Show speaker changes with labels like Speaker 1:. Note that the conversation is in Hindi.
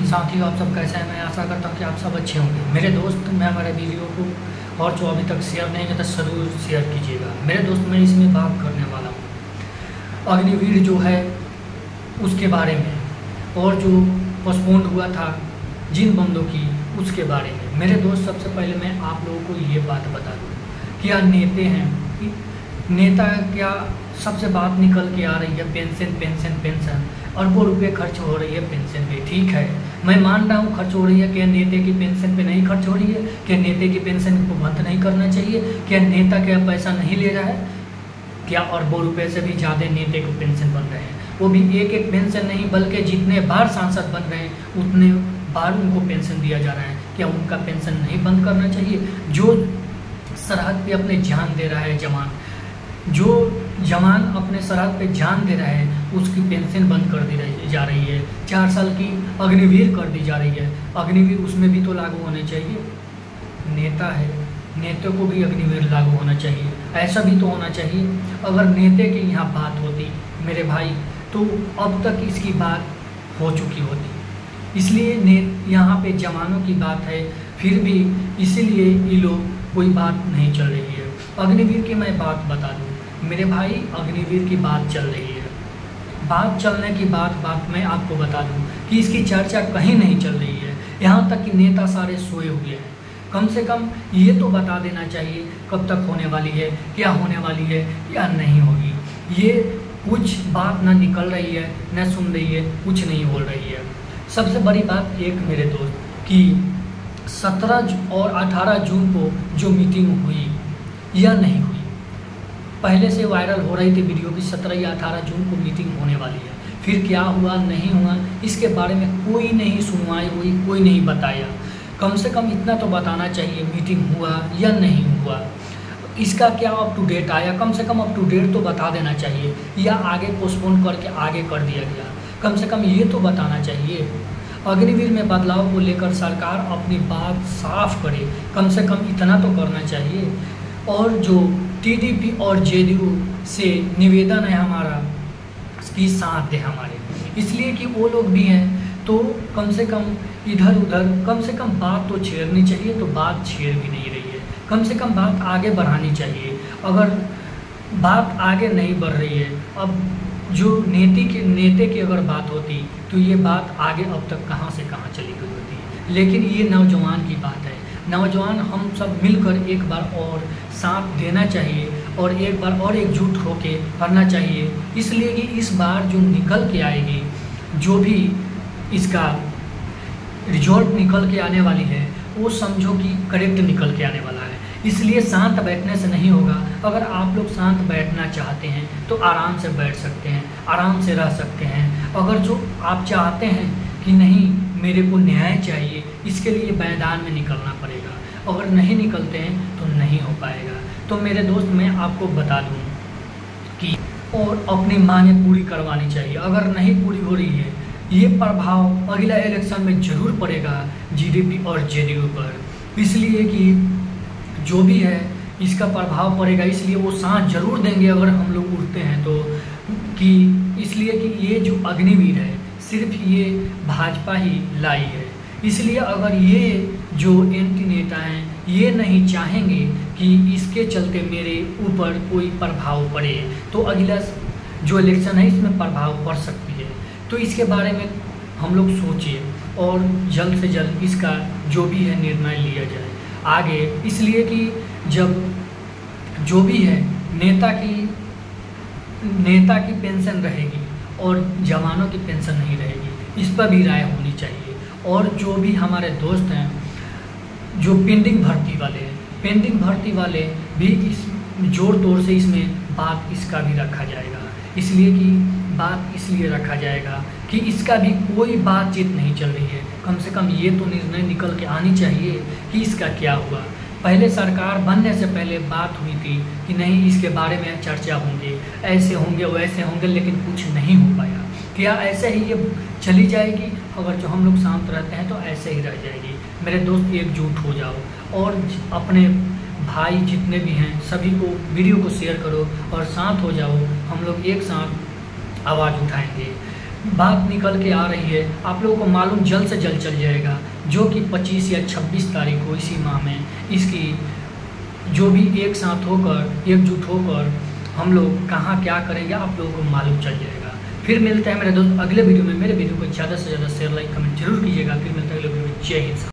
Speaker 1: साथियों, आप सब कैसे हैं? मैं आशा करता हूँ कि आप सब अच्छे होंगे। मेरे दोस्त, मैं हमारे वीडियो को और जो अभी तक शेयर नहीं किया तो ज़रूर शेयर कीजिएगा। मेरे दोस्त, मैं इसमें बात करने वाला हूँ अग्निवीर जो है उसके बारे में, और जो पोस्टपोन्ड हुआ था जिन बंदों की उसके बारे में। मेरे दोस्त, सबसे पहले मैं आप लोगों को ये बात बता दूँ, क्या नेता हैं, नेता क्या सबसे बात निकल के आ रही है पेंशन पेंशन पेंशन, अरबों रुपए खर्च हो रही है पेंशन पे। ठीक है, मैं मान रहा हूँ खर्च हो रही है। क्या नेता की पेंशन पे नहीं खर्च हो रही है? क्या नेता की पेंशन को बंद नहीं करना चाहिए? क्या नेता क्या पैसा नहीं ले रहा है? क्या अरबों रुपए से भी ज़्यादा नेता को पेंशन बन रहे हैं? वो भी एक एक पेंशन नहीं, बल्कि जितने बार सांसद बन रहे हैं उतने बार उनको पेंशन दिया जा रहा है। क्या उनका पेंशन नहीं बंद करना चाहिए? जो सरहद पे अपने जान दे रहा है जवान, जो जवान अपने सरहद पे जान दे रहा है, उसकी पेंशन बंद कर दी जा रही है। 4 साल की अग्निवीर कर दी जा रही है। अग्निवीर उसमें भी तो लागू होने चाहिए। नेता है, नेता को भी अग्निवीर लागू होना चाहिए। ऐसा भी तो होना चाहिए। अगर नेता की यहाँ बात होती मेरे भाई, तो अब तक इसकी बात हो चुकी होती। इसलिए यहाँ पे जवानों की बात है, फिर भी इसीलिए ये लोग कोई बात नहीं चल रही है। अग्निवीर की मैं बात बता दूं मेरे भाई, अग्निवीर की बात चल रही है। बात चलने की बात मैं आपको बता दूं कि इसकी चर्चा कहीं नहीं चल रही है। यहाँ तक कि नेता सारे सोए हुए हैं। कम से कम ये तो बता देना चाहिए कब तक होने वाली है, क्या होने वाली है या नहीं होगी। ये कुछ बात ना निकल रही है, न सुन रही है, कुछ नहीं बोल रही है। सबसे बड़ी बात एक मेरे दोस्त कि 17 और 18 जून को जो मीटिंग हुई या नहीं हुई, पहले से वायरल हो रही थी वीडियो की 17 या 18 जून को मीटिंग होने वाली है। फिर क्या हुआ नहीं हुआ, इसके बारे में कोई नहीं सुनवाई हुई, कोई नहीं बताया। कम से कम इतना तो बताना चाहिए मीटिंग हुआ या नहीं हुआ, इसका क्या अप टू डेट आया। कम से कम अप टू डेट तो बता देना चाहिए, या आगे पोस्टपोन करके आगे कर दिया गया। कम से कम ये तो बताना चाहिए। अग्निवीर में बदलाव को लेकर सरकार अपनी बात साफ करे, कम से कम इतना तो करना चाहिए। और जो टीडीपी और जेडीयू से निवेदन है हमारा कि साथ दे हमारे, इसलिए कि वो लोग भी हैं, तो कम से कम इधर उधर कम से कम बात तो छेड़नी चाहिए। तो बात छेड़ भी नहीं रही है। कम से कम बात आगे बढ़ानी चाहिए। अगर बात आगे नहीं बढ़ रही है, अब जो नेता की अगर बात होती तो ये बात आगे अब तक कहाँ से कहाँ चली गई होती। लेकिन ये नौजवान की बात है। नौजवान हम सब मिलकर एक बार और साथ देना चाहिए, और एक बार और एकजुट होके करना चाहिए। इसलिए कि इस बार जो निकल के आएगी, जो भी इसका रिजल्ट निकल के आने वाली है, वो समझो कि करेक्ट निकल के आने वाला है। इसलिए शांत बैठने से नहीं होगा। अगर आप लोग शांत बैठना चाहते हैं तो आराम से बैठ सकते हैं, आराम से रह सकते हैं। अगर जो आप चाहते हैं कि नहीं मेरे को न्याय चाहिए, इसके लिए मैदान में निकलना पड़ेगा। अगर नहीं निकलते हैं तो नहीं हो पाएगा। तो मेरे दोस्त, मैं आपको बता दूं कि और अपनी मांगें पूरी करवानी चाहिए। अगर नहीं पूरी हो रही है, ये प्रभाव अगला इलेक्शन में ज़रूर पड़ेगा जीडीपी और जेडीयू पर। इसलिए कि जो भी है इसका प्रभाव पड़ेगा, इसलिए वो साथ जरूर देंगे अगर हम लोग उठते हैं तो। कि इसलिए कि ये जो अग्निवीर है सिर्फ ये भाजपा ही लाई है। इसलिए अगर ये जो एंटी नेता हैं ये नहीं चाहेंगे कि इसके चलते मेरे ऊपर कोई प्रभाव पड़े, तो अगला जो इलेक्शन है इसमें प्रभाव पड़ सकती है। तो इसके बारे में हम लोग सोचिए और जल्द से जल्द इसका जो भी है निर्णय लिया जाए आगे। इसलिए कि जब जो भी है नेता की पेंशन रहेगी और जवानों की पेंशन नहीं रहेगी, इस पर भी राय होनी चाहिए। और जो भी हमारे दोस्त हैं जो पेंडिंग भर्ती वाले भी इस जोर तोड़ से इसमें बात इसका भी रखा जाएगा। इसलिए कि बात इसलिए रखा जाएगा कि इसका भी कोई बातचीत नहीं चल रही है। कम से कम ये तो निर्णय निकल के आनी चाहिए कि इसका क्या हुआ। पहले सरकार बनने से पहले बात हुई थी कि नहीं इसके बारे में चर्चा होंगे, ऐसे होंगे वैसे होंगे, लेकिन कुछ नहीं हो पाया। क्या ऐसे ही ये चली जाएगी? अगर जो हम लोग शांत रहते हैं तो ऐसे ही रह जाएगी। मेरे दोस्त, एकजुट हो जाओ और अपने भाई जितने भी हैं सभी को वीडियो को शेयर करो और साथ हो जाओ। हम लोग एक साथ आवाज़ उठाएंगे। बात निकल के आ रही है, आप लोगों को मालूम जल्द से जल्द चल जाएगा, जो कि 25 या 26 तारीख को इसी माह में इसकी जो भी एक साथ होकर एकजुट होकर हम लोग कहाँ क्या करेंगे आप लोगों को मालूम चल जाएगा। फिर मिलते हैं मेरे दोस्त अगले वीडियो में। मेरे वीडियो को ज़्यादा से ज़्यादा शेयर लाइक कमेंट जरूर कीजिएगा। फिर मिलते हैं अगले वीडियो में। जय हिंद।